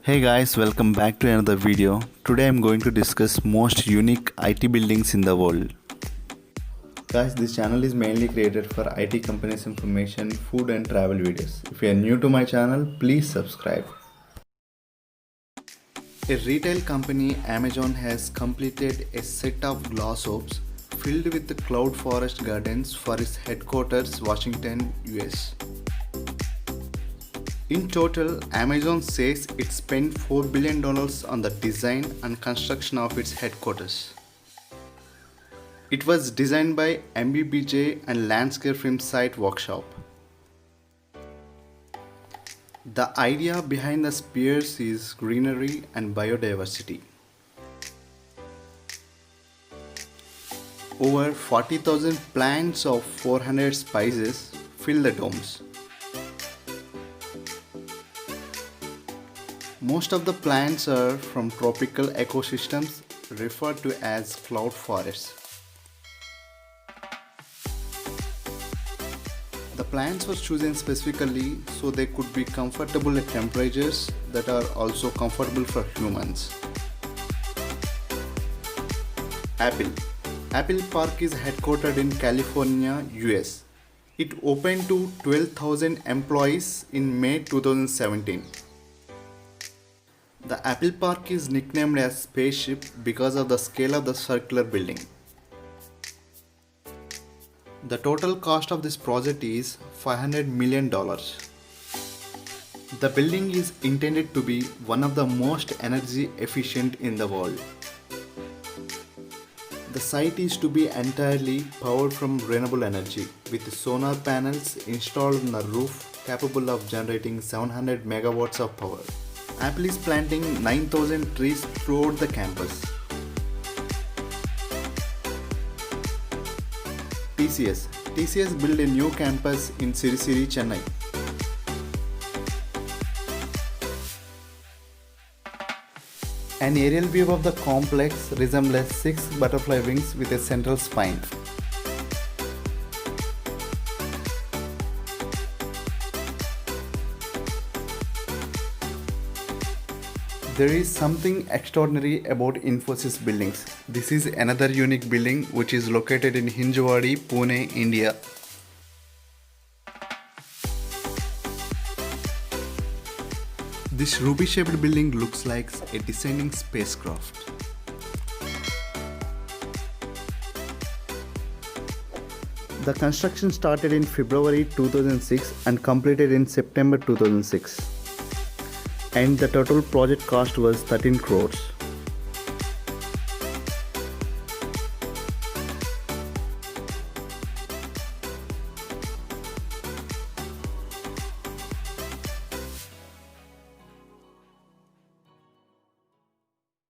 Hey guys, welcome back to another video. Today I'm going to discuss most unique IT buildings in the world. Guys, this channel is mainly created for IT companies information, food and travel videos. If you are new to my channel, please subscribe. A retail company, Amazon, has completed a set of glass hopes filled with the cloud forest gardens for its headquarters, Washington, US. In total, Amazon says it spent $4 billion on the design and construction of its headquarters. It was designed by MBBJ and Landscape Film Site Workshop. The idea behind the spheres is greenery and biodiversity. Over 40,000 plants of 400 species fill the domes. Most of the plants are from tropical ecosystems referred to as cloud forests. The plants were chosen specifically so they could be comfortable at temperatures that are also comfortable for humans. Apple Park is headquartered in California, US. It opened to 12,000 employees in May 2017. The Apple Park is nicknamed as Spaceship because of the scale of the circular building. The total cost of this project is $500 million. The building is intended to be one of the most energy efficient in the world. The site is to be entirely powered from renewable energy with solar panels installed on the roof capable of generating 700 megawatts of power. Apple is planting 9,000 trees throughout the campus. TCS built a new campus in Siriciri, Chennai. An aerial view of the complex resembles 6 butterfly wings with a central spine. There is something extraordinary about Infosys buildings. This is another unique building which is located in Hinjawadi, Pune, India. This ruby-shaped building looks like a descending spacecraft. The construction started in February 2006 and completed in September 2006. And the total project cost was 13 crores.